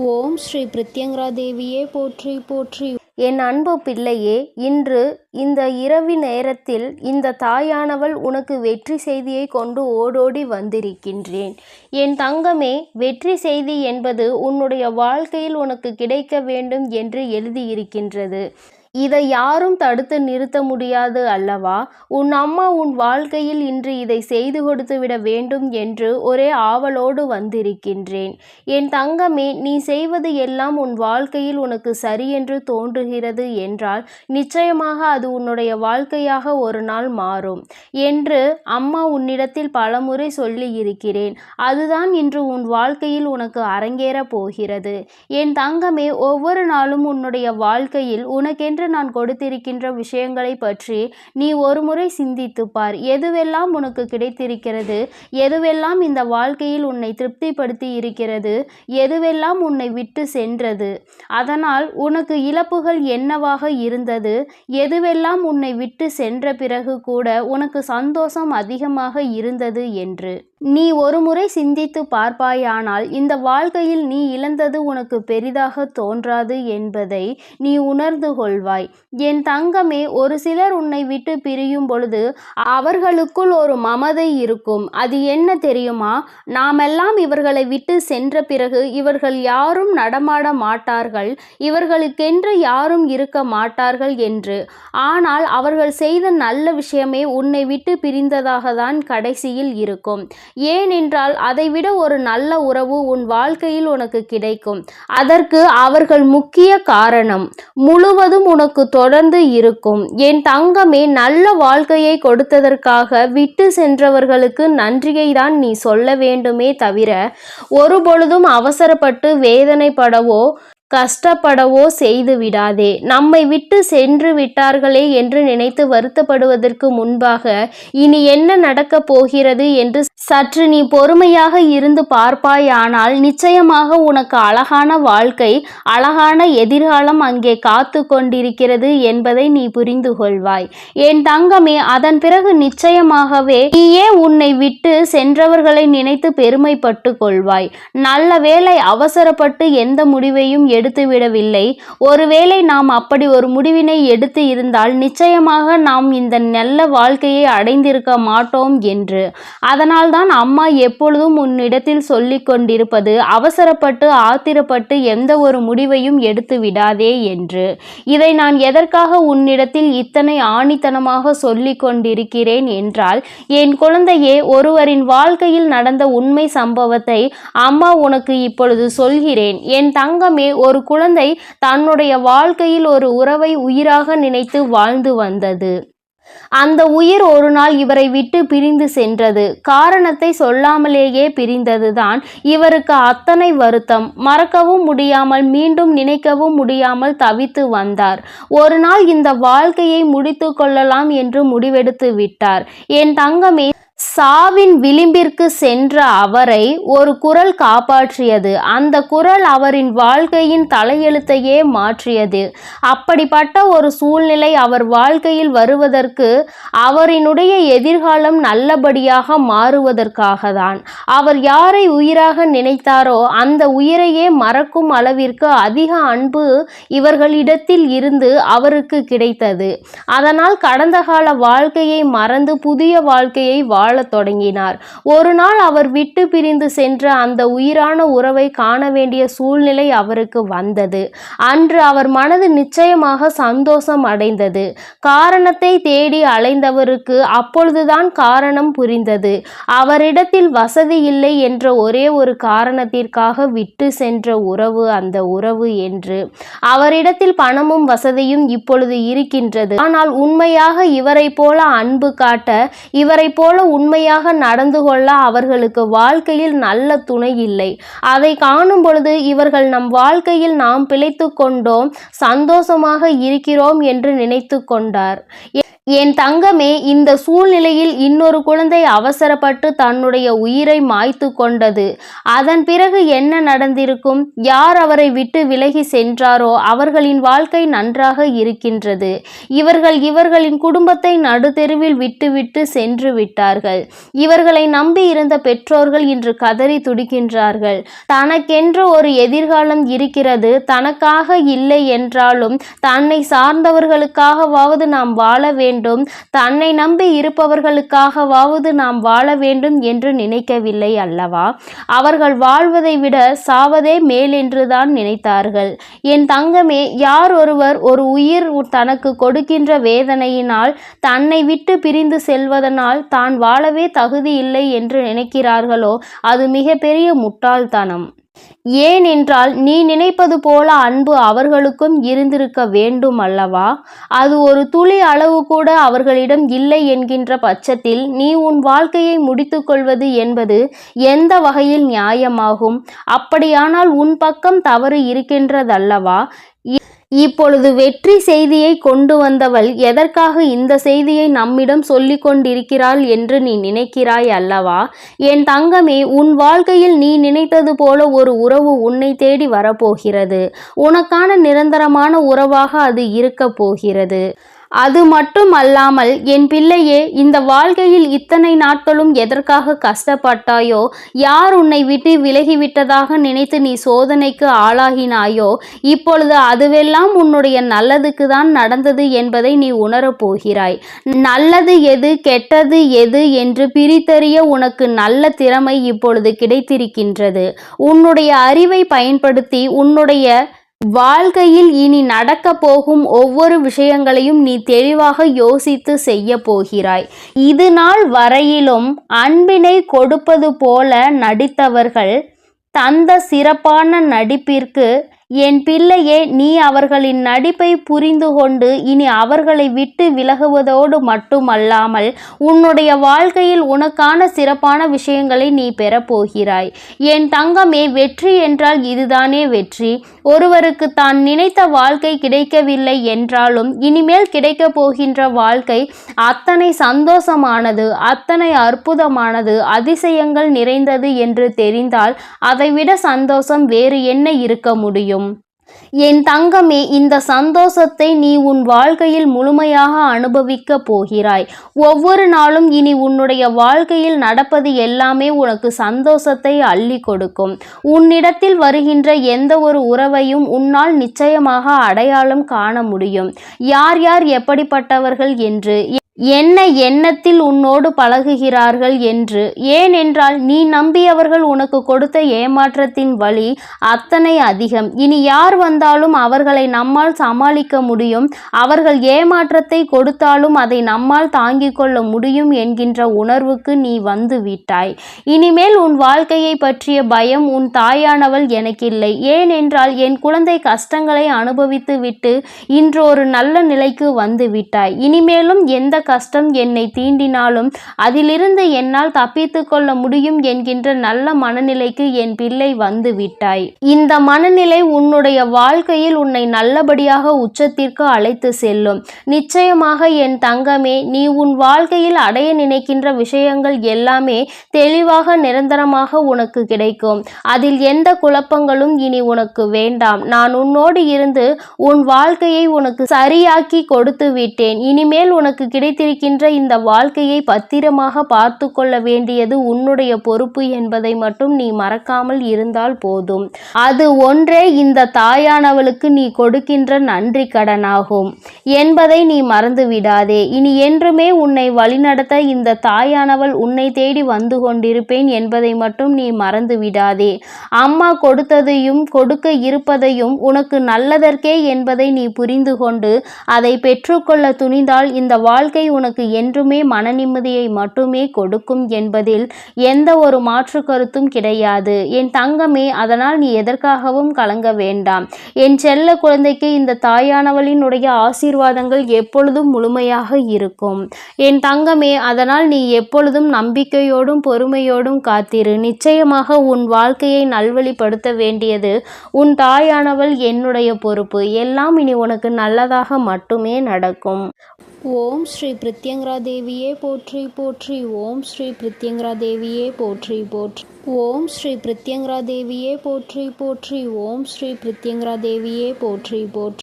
ஓம் ஸ்ரீ பிரித்யங்கரா தேவியே போற்றி போற்றி. என் அன்பு பிள்ளையே, இன்று இந்த இரவு நேரத்தில் இந்த தாயானவள் உனக்கு வெற்றி செய்தியை கொண்டு ஓடோடி வந்திருக்கின்றேன். என் தங்கமே, வெற்றி செய்தி என்பது உன்னுடைய வாழ்க்கையில் உனக்கு கிடைக்க வேண்டும் என்று எழுதியிருக்கின்றது. இதை யாரும் தடுத்து நிறுத்த முடியாது அல்லவா? உன் அம்மா உன் வாழ்க்கையில் இன்று இதை செய்து கொடுத்து விட வேண்டும் என்று ஒரே ஆவலோடு வந்திருக்கின்றேன். என் தங்கமே, நீ செய்வது எல்லாம் உன் வாழ்க்கையில் உனக்கு சரியென்று தோன்றுகிறது என்றால் நிச்சயமாக அது உன்னுடைய வாழ்க்கையாக ஒரு நாள் மாறும் என்று அம்மா உன்னிடத்தில் பலமுறை சொல்லி இருக்கிறேன். அதுதான் இன்று உன் வாழ்க்கையில் உனக்கு அரங்கேற போகிறது. என் தங்கமே, ஒவ்வொரு நாளும் உன்னுடைய வாழ்க்கையில் உனக்கென்று நான் கொடுத்திருக்கின்ற விஷயங்களை பற்றி நீ ஒருமுறை சிந்தித்து பார். எதுவெல்லாம் உனக்கு கிடைத்திருக்கிறது, எதுவெல்லாம் இந்த வாழ்க்கையில் உன்னை திருப்திப்படுத்தி இருக்கிறது, எதுவெல்லாம் உன்னை விட்டு சென்றது, அதனால் உனக்கு இழப்புகள் என்னவாக இருந்தது, எதுவெல்லாம் உன்னை விட்டு சென்ற பிறகு கூட உனக்கு சந்தோஷம் அதிகமாக இருந்தது என்று நீ ஒருமுறை சிந்தித்து பார்ப்பாயானால் இந்த வாழ்க்கையில் நீ இழந்தது உனக்கு பெரிதாக தோன்றாது என்பதை நீ உணர்ந்து கொள்வாய். என் தங்கமே, ஒரு சிலர் உன்னை விட்டு பிரியும் பொழுது அவர்களுக்குள் ஒரு மமதை இருக்கும். அது என்ன தெரியுமா? நாமெல்லாம் இவர்களை விட்டு சென்ற பிறகு இவர்கள் யாரும் நடமாட மாட்டார்கள், இவர்களுக்கென்று யாரும் இருக்க மாட்டார்கள் என்று. ஆனால் அவர்கள் செய்த நல்ல விஷயமே உன்னை விட்டு பிரிந்ததாக தான் கடைசியில் இருக்கும். ஏனென்றால் அதைவிட ஒரு நல்ல உறவு உன் வாழ்க்கையில் உனக்கு கிடைக்கும். அதற்கு அவர்கள் முக்கிய காரணம் முழுவதும் உனக்கு தொடர்ந்து இருக்கும். என் தங்கமே, நல்ல வாழ்க்கையை கொடுத்ததற்காக விட்டு சென்றவர்களுக்கு நன்றியை தான் நீ சொல்ல வேண்டுமே தவிர ஒருபொழுதும் அவசரப்பட்டு வேதனைப்படவோ கஷ்டப்படவோ செய்து விடாதே. நம்மை விட்டு சென்று விட்டார்களே என்று நினைத்து வருத்தப்படுவதற்கு முன்பாக இனி என்ன நடக்கப் போகிறது என்று சற்று நீ பொறுமையாக இருந்து பார்ப்பாயானால் நிச்சயமாக உனக்கு அழகான வாழ்க்கை, அழகான எதிர்காலம் அங்கே காத்து கொண்டிருக்கிறது என்பதை நீ புரிந்து கொள்வாய். என் தங்கமே, அதன் பிறகு நிச்சயமாகவே நீயே உன்னை விட்டு சென்றவர்களை நினைத்து பெருமைப்பட்டு கொள்வாய். நல்ல வேளை அவசரப்பட்டு எந்த முடிவையும் எடுத்துவிடவில்லை. ஒருவேளை நாம் அப்படி ஒரு முடிவினை எடுத்து இருந்தால் நிச்சயமாக நாம் இந்த நல்ல வாழ்க்கையை அடைந்திருக்க மாட்டோம் என்று. அதனால்தான் அம்மா எப்பொழுதும் உன்னிடத்தில் சொல்லிக் கொண்டிருப்பது அவசரப்பட்டு ஆத்திரப்பட்டு எந்த ஒரு முடிவையும் எடுத்து விடாதே என்று. இதை நான் எதற்காக உன்னிடத்தில் இத்தனை ஆணித்தனமாக சொல்லிக் கொண்டிருக்கிறேன் என்றால், என் குழந்தையே, ஒருவரின் வாழ்க்கையில் நடந்த உண்மை சம்பவத்தை அம்மா உனக்கு இப்பொழுது சொல்கிறேன். என் தங்கமே, ஒரு குழந்தை தன்னுடைய வாழ்க்கையில் ஒரு உறவை உயிராக நினைத்து வாழ்ந்து வந்தது. அந்த உயிர் ஒரு நாள் இவரை விட்டு பிரிந்து சென்றது. காரணத்தை சொல்லாமலேயே பிரிந்ததுதான் இவருக்கு அத்தனை வருத்தம். மறக்கவும் முடியாமல் மீண்டும் நினைக்கவும் முடியாமல் தவித்து வந்தார். ஒரு நாள் இந்த வாழ்க்கையை முடித்து கொள்ளலாம் என்று முடிவெடுத்து விட்டார். என் தங்கமே, சாவின் விளிம்பிற்கு சென்ற அவரை ஒரு குரல் காப்பாற்றியது. அந்த குரல் அவரின் வாழ்க்கையின் தலையெழுத்தையே மாற்றியது. அப்படிப்பட்ட ஒரு சூழ்நிலை அவர் வாழ்க்கையில் வருவதற்கு, அவரினுடைய எதிர்காலம் நல்லபடியாக மாறுவதற்காக தான். அவர் யாரை உயிராக நினைத்தாரோ அந்த உயிரையே மறக்கும் அளவிற்கு அதிக அன்பு இவர்களிடத்தில் இருந்து அவருக்கு கிடைத்தது. அதனால் கடந்த கால வாழ்க்கையை மறந்து புதிய வாழ்க்கையை வாழ தொடங்கினார். ஒரு நாள் அவர் விட்டு பிரிந்து சென்ற அந்த உயிரான உறவை காண வேண்டிய சூழ்நிலை அவருக்கு வந்தது. அன்று அவர் மனது நிச்சயமாக சந்தோஷம் அடைந்தது. காரணத்தை தேடி அலைந்தவருக்கு அப்பொழுதுதான் காரணம் புரிந்தது. அவரிடத்தில் வசதி இல்லை என்ற ஒரே ஒரு காரணத்திற்காக விட்டு சென்ற உறவு அந்த உறவு என்று. அவரிடத்தில் பணமும் வசதியும் இப்பொழுது இருக்கின்றது. ஆனால் உண்மையாக இவரை போல அன்பு காட்ட, இவரை போல உண்மையாக நடந்து கொள்ள அவர்களுக்கு வாழ்க்கையில் நல்ல துணை இல்லை. அதை காணும் பொழுது இவர்கள் நம் வாழ்க்கையில் நாம் பிழைத்து கொண்டோம், சந்தோஷமாக இருக்கிறோம் என்று நினைத்து கொண்டார். என் தங்கமே, இந்த சூழ்நிலையில் இன்னொரு குழந்தை அவசரப்பட்டு தன்னுடைய உயிரை மாய்த்து கொண்டது. அதன் பிறகு என்ன நடந்திருக்கும்? யார் அவரை விட்டு விலகி சென்றாரோ அவர்களின் வாழ்க்கை நன்றாக இருக்கின்றது. இவர்களின் குடும்பத்தை நடுத்தெருவில் விட்டுவிட்டு சென்று விட்டார்கள். இவர்களை நம்பி இருந்த பெற்றோர்கள் இன்று கதறி துடிக்கின்றார்கள். தனக்கென்று ஒரு எதிர்காலம் இருக்கிறது, தனக்காக இல்லை என்றாலும் தன்னை சார்ந்தவர்களுக்காகவாவது நாம் வாழ வேண்டும், தன்னை நம்பி இருப்பவர்களுக்காகவாவது நாம் வாழ வேண்டும் என்று நினைக்கவில்லை அல்லவா? அவர்கள் வாழ்வதை விட சாவதே மேல் என்றுதான் நினைத்தார்கள். என் தங்கமே, யார் ஒருவர் ஒரு உயிர் தனக்கு கொடுக்கின்ற வேதனையினால், தன்னை விட்டு பிரிந்து செல்வதனால் தான் வாழவே தகுதி இல்லை என்று நினைக்கிறார்களோ அது மிகப்பெரிய முட்டாள்தனம். ஏனென்றால் நீ நினைப்பது போல அன்பு அவர்களுக்கும் இருந்திருக்க வேண்டும் அல்லவா? அது ஒரு துளி அளவு கூட அவர்களிடம் இல்லை என்கின்ற பட்சத்தில் நீ உன் வாழ்க்கையை முடித்து கொள்வது என்பது எந்த வகையில் நியாயமாகும்? அப்படியானால் உன் பக்கம் தவறு இருக்கின்றதல்லவா? இப்பொழுது வெற்றி செய்தியை கொண்டு வந்தவள் எதற்காக இந்த செய்தியை நம்மிடம் சொல்லிக் கொண்டிருக்கிறாள் என்று நீ நினைக்கிறாய் அல்லவா? என் தங்கமே, உன் வாழ்க்கையில் நீ நினைத்தது போல ஒரு உறவு உன்னை தேடி வரப்போகிறது. உனக்கான நிரந்தரமான உறவாக அது இருக்க போகிறது. அது மட்டும் அல்லாமல் என் பிள்ளையே, இந்த வாழ்க்கையில் இத்தனை நாட்களும் எதற்காக கஷ்டப்பட்டாயோ, யார் உன்னை விட்டு விலகிவிட்டதாக நினைத்து நீ சோதனைக்கு ஆளாகினாயோ, இப்பொழுது அதுவெல்லாம் உன்னுடைய நல்லதுக்கு தான் நடந்தது என்பதை நீ உணரப் போகிறாய். நல்லது எது கெட்டது எது என்று பிரித்தறிய உனக்கு நல்ல திறமை இப்பொழுது கிடைத்திருக்கின்றது. உன்னுடைய அறிவை பயன்படுத்தி உன்னுடைய வாழ்க்கையில் இனி நடக்க போகும் ஒவ்வொரு விஷயங்களையும் நீ தெளிவாக யோசித்து செய்ய போகிறாய். இது நாள் வரையிலும் அன்பினை கொடுப்பது போல நடித்தவர்கள் தந்த சிறப்பான நடிப்பிற்கு என் பிள்ளையே, நீ அவர்களின் நடிப்பை புரிந்து கொண்டு இனி அவர்களை விட்டு விலகுவதோடு மட்டுமல்லாமல் உன்னுடைய வாழ்க்கையில் உனக்கான சிறப்பான விஷயங்களை நீ பெறப்போகிறாய். என் தங்கமே, வெற்றி என்றால் இதுதானே வெற்றி. ஒருவருக்கு தான் நினைத்த வாழ்க்கை கிடைக்கவில்லை என்றாலும் இனிமேல் கிடைக்கப் போகின்ற வாழ்க்கை அத்தனை சந்தோஷமானது, அத்தனை அற்புதமானது, அதிசயங்கள் நிறைந்தது என்று தெரிந்தால் அதைவிட சந்தோஷம் வேறு என்ன இருக்க முடியும்? என் தங்கமே, இந்த சந்தோஷத்தை நீ உன் வாழ்க்கையில் முழுமையாக அனுபவிக்க போகிறாய். ஒவ்வொரு நாளும் இனி உன்னுடைய வாழ்க்கையில் நடப்பது எல்லாமே உனக்கு சந்தோஷத்தை அள்ளி கொடுக்கும். உன்னிடத்தில் வருகின்ற எந்த ஒரு உறவையும் உன்னால் நிச்சயமாக அடையாளம் காண முடியும். யார் யார் எப்படிப்பட்டவர்கள் என்று, என்ன எண்ணத்தில் உன்னோடு பழகுகிறார்கள் என்று. ஏனென்றால் நீ நம்பியவர்கள் உனக்கு கொடுத்த ஏமாற்றத்தின் வலி அத்தனை அதிகம். இனி யார் வந்தாலும் அவர்களை நம்மால் சமாளிக்க முடியும், அவர்கள் ஏமாற்றத்தை கொடுத்தாலும் அதை நம்மால் தாங்கிக் கொள்ள முடியும் என்கின்ற உணர்வுக்கு நீ வந்து விட்டாய். இனிமேல் உன் வாழ்க்கையை பற்றிய பயம் உன் தாயானவள் எனக்கில்லை. ஏனென்றால் என் குழந்தை கஷ்டங்களை அனுபவித்து விட்டு இன்று ஒரு நல்ல நிலைக்கு வந்து விட்டாய். இனிமேலும் எந்த கஷ்டம் என்னை தீண்டினாலும் அதிலிருந்து என்னால் தப்பித்து கொள்ள முடியும் என்கின்ற நல்ல மனநிலைக்கு என் பிள்ளை வந்து விட்டாய். இந்த மனநிலை உன்னுடைய வாழ்க்கையில் உன்னை நல்லபடியாக உச்சத்திற்கு அழைத்து செல்லும். நிச்சயமாக என் தங்கமே, நீ உன் வாழ்க்கையில் அடைய நினைக்கின்ற விஷயங்கள் எல்லாமே தெளிவாக நிரந்தரமாக உனக்கு கிடைக்கும். அதில் எந்த குழப்பங்களும் இனி உனக்கு வேண்டாம். நான் உன்னோடு இருந்து உன் வாழ்க்கையை உனக்கு சரியாக்கி கொடுத்து விட்டேன். இனிமேல் உனக்கு கிடைத்திருக்கின்ற இந்த வாழ்க்கையை பத்திரமாக பார்த்து கொள்ள வேண்டியது உன்னுடைய பொறுப்பு என்பதை மட்டும் நீ மறக்காமல் இருந்தால் போதும். அது ஒன்றே இந்த தாயானவளுக்கு நீ கொடுக்கின்ற நன்றி கடனாகும் என்பதை நீ மறந்து விடாதே. இனி என்றுமே உன்னை வழிநடத்த இந்த தாயானவள் உன்னை தேடி வந்து கொண்டிருப்பேன் என்பதை மட்டும் நீ மறந்து விடாதே. அம்மா கொடுத்ததையும் கொடுக்க இருப்பதையும் உனக்கு நல்லதற்கே என்பதை நீ புரிந்து கொண்டு அதை பெற்றுக்கொள்ள துணிந்தால் இந்த வாழ்க்கை உனக்கு என்றுமே மன நிம்மதியை மட்டுமே கொடுக்கும் என்பதில் எந்த ஒரு மாற்று கருத்தும் கிடையாது. என் தங்கமே, அதனால் நீ எதற்காகவும் கலங்க வேண்டாம். என் செல்ல குழந்தைக்கு இந்த தாயானவளினுடைய ஆசீர்வாதங்கள் எப்பொழுதும் முழுமையாக இருக்கும். என் தங்கமே, அதனால் நீ எப்பொழுதும் நம்பிக்கையோடும் பொறுமையோடும் காத்திரு. நிச்சயமாக உன் வாழ்க்கையை நல்வழிப்படுத்த வேண்டியது உன் தாயானவள் என்னுடைய பொறுப்பு. எல்லாம் இனி உனக்கு நல்லதாக மட்டுமே நடக்கும். ஓம் ஸ்ரீ பிரத்யங்கரா தேவியே போற்றி போற்றி. ஓம் ஸ்ரீ பிரத்யங்கரா தேவியே போற்றி போற்றி. ஓம் ஸ்ரீ பிரத்யங்கரா தேவியே போற்றி போற்றி. ஓம் ஸ்ரீ பிரத்யங்கரா தேவியே போற்றி போற்றி.